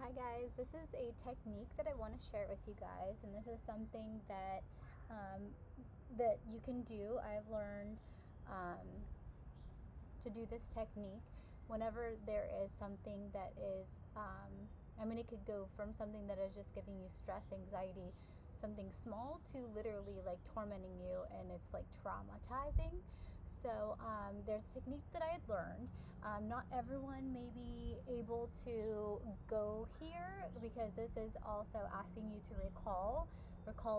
Hi guys, this is a technique that I want to share with you guys, and this is something that that you can do. I've learned to do this technique whenever there is something that is it could go from something that is just giving you stress, anxiety, something small, to literally like tormenting you, and it's like traumatizing. So there's a technique that I had learned. Not everyone may be able to go here, because this is also asking you to recall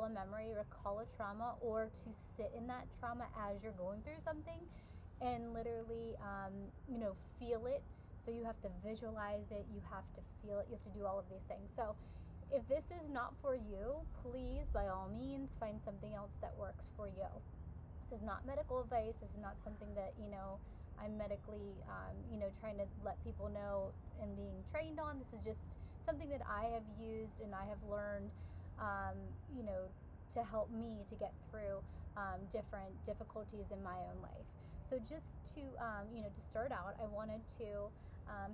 a memory, recall a trauma, or to sit in that trauma as you're going through something and literally feel it. So you have to visualize it, you have to feel it, you have to do all of these things. So if this is not for you, please by all means find something else that works for you. This is not medical advice. This is not something that I'm medically trying to let people know and being trained on. This is just something that I have used and I have learned to help me to get through different difficulties in my own life. So just to to start out, I wanted to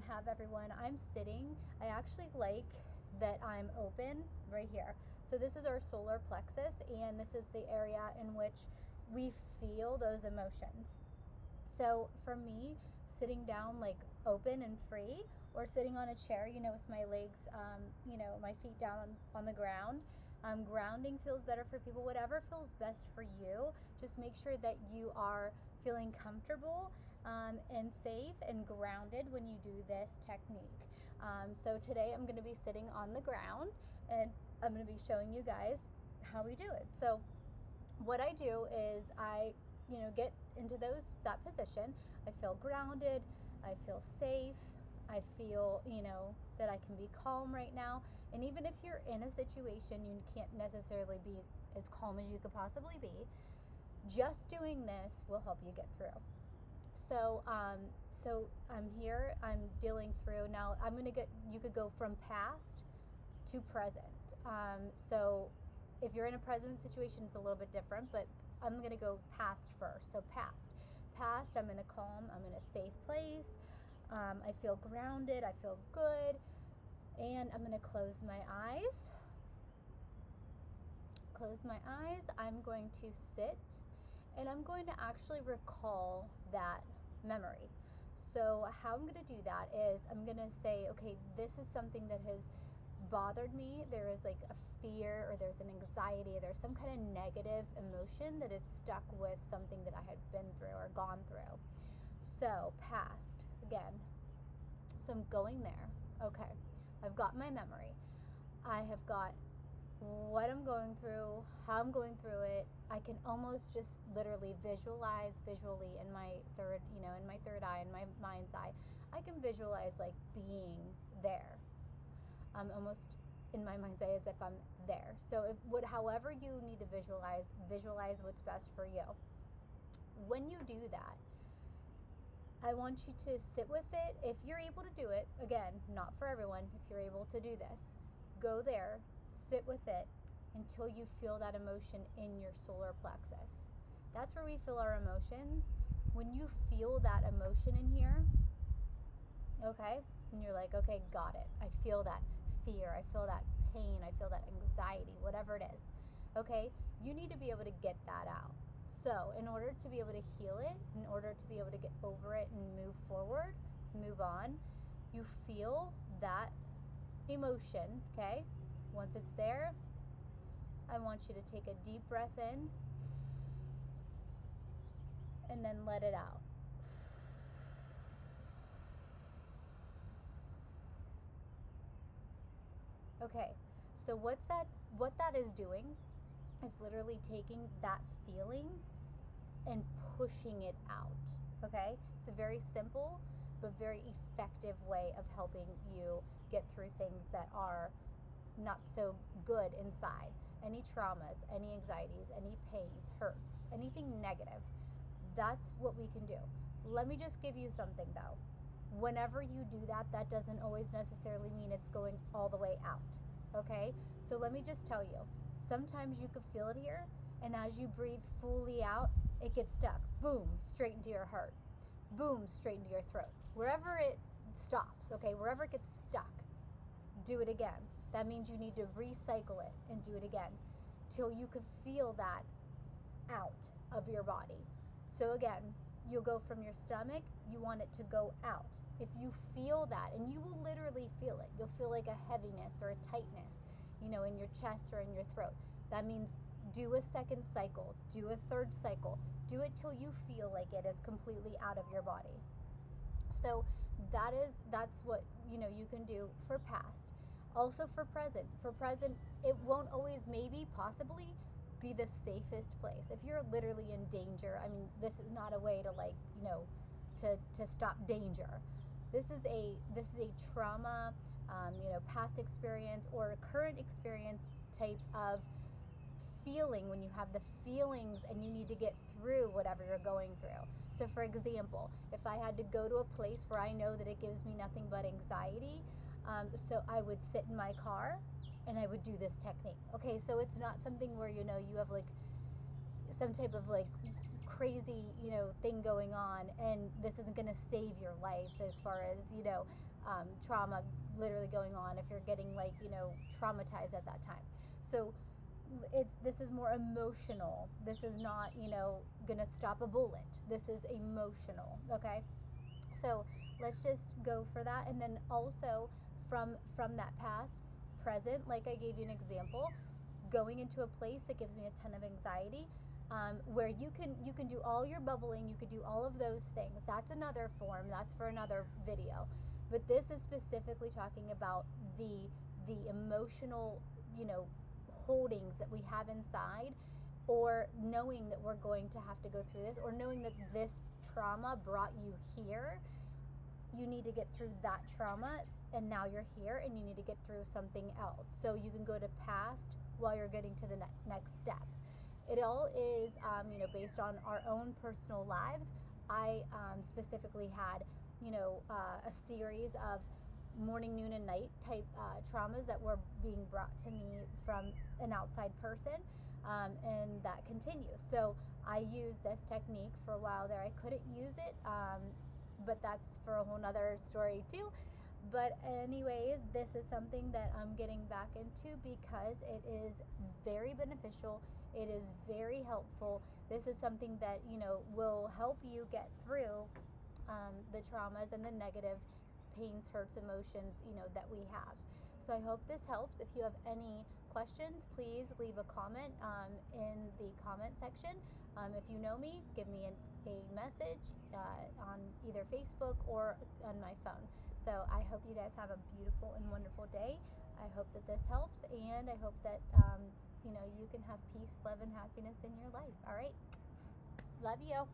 have everyone, I'm sitting, I actually like that I'm open right here. So this is our solar plexus, and this is the area in which we feel those emotions. So for me, sitting down like open and free, or sitting on a chair, with my legs, my feet down on the ground. Grounding feels better for people. Whatever feels best for you. Just make sure that you are feeling comfortable and safe and grounded when you do this technique. So today I'm going to be sitting on the ground, and I'm going to be showing you guys how we do it. So what I do is I get into that position. I feel grounded, I feel safe, I feel that I can be calm right now. And even if you're in a situation you can't necessarily be as calm as you could possibly be, just doing this will help you get through. So I'm here, I'm dealing through. Now you could go from past to present. So if you're in a present situation, it's a little bit different, but I'm going to go past first. So past, I'm in a calm, I'm in a safe place. I feel grounded, I feel good. And I'm going to close my eyes. I'm going to sit, and I'm going to actually recall that memory. So how I'm going to do that is I'm going to say, okay, this is something that has bothered me. There is like a fear, or there's an anxiety, there's some kind of negative emotion that is stuck with something that I had been through or gone through. So past again. So I'm going there. Okay, I've got my memory. I have got what I'm going through, how I'm going through it. I can almost just literally visually in my third eye, in my mind's eye. I can visualize like being there. Almost in my mind's eye as if I'm there. So however you need to visualize what's best for you. When you do that, I want you to sit with it. If you're able to do it, again, not for everyone, if you're able to do this, go there, sit with it until you feel that emotion in your solar plexus. That's where we feel our emotions. When you feel that emotion in here, okay, and you're like, okay, got it. I feel that fear, I feel that pain, I feel that anxiety, whatever it is. Okay, you need to be able to get that out. So in order to be able to heal it, in order to be able to get over it and move forward, move on, you feel that emotion, okay? Once it's there, I want you to take a deep breath in and then let it out. Okay, so what that is doing is literally taking that feeling and pushing it out, okay? It's a very simple but very effective way of helping you get through things that are not so good inside. Any traumas, any anxieties, any pains, hurts, anything negative. That's what we can do. Let me just give you something though. Whenever you do that, that doesn't always necessarily mean it's going all the way out, okay? So let me just tell you, sometimes you could feel it here, and as you breathe fully out, it gets stuck. Boom, straight into your heart. Boom, straight into your throat. Wherever it stops, okay? Wherever it gets stuck, do it again. That means you need to recycle it and do it again till you can feel that out of your body. So again, you'll go from your stomach, you want it to go out. If you feel that, and you will literally feel it, you'll feel like a heaviness or a tightness, in your chest or in your throat. That means do a second cycle, do a third cycle, do it till you feel like it is completely out of your body. So that's what you can do for past. Also for present. For present, it won't always, maybe, possibly be the safest place. If you're literally in danger, this is not a way to to stop danger. This is a trauma, past experience or current experience type of feeling, when you have the feelings and you need to get through whatever you're going through. So for example, if I had to go to a place where I know that it gives me nothing but anxiety, so I would sit in my car and I would do this technique. Okay, so it's not something where you have some type of crazy thing going on, and this isn't going to save your life as far as trauma literally going on if you're getting traumatized at that time. So this is more emotional. This is not gonna stop a bullet. This is emotional. Okay, so let's just go for that. And then also from that past, present, like I gave you an example, going into a place that gives me a ton of anxiety, where you can do all your bubbling, you could do all of those things. That's another form, that's for another video. But this is specifically talking about the emotional holdings that we have inside, or knowing that we're going to have to go through this, or knowing that this trauma brought you here. You need to get through that trauma, and now you're here, and you need to get through something else. So you can go to past while you're getting to the next step. It all is based on our own personal lives. I specifically had a series of morning, noon, and night type traumas that were being brought to me from an outside person, and that continues. So I used this technique for a while there. I couldn't use it, but that's for a whole nother story too. But anyways, this is something that I'm getting back into because it is very beneficial. It is very helpful. This is something that will help you get through the traumas and the negative pains, hurts, emotions, that we have. So I hope this helps. If you have any questions, please leave a comment in the comment section. If you know me, give me a message on either Facebook or on my phone. So I hope you guys have a beautiful and wonderful day. I hope that this helps, and I hope that you can have peace, love, and happiness in your life. All right, love you.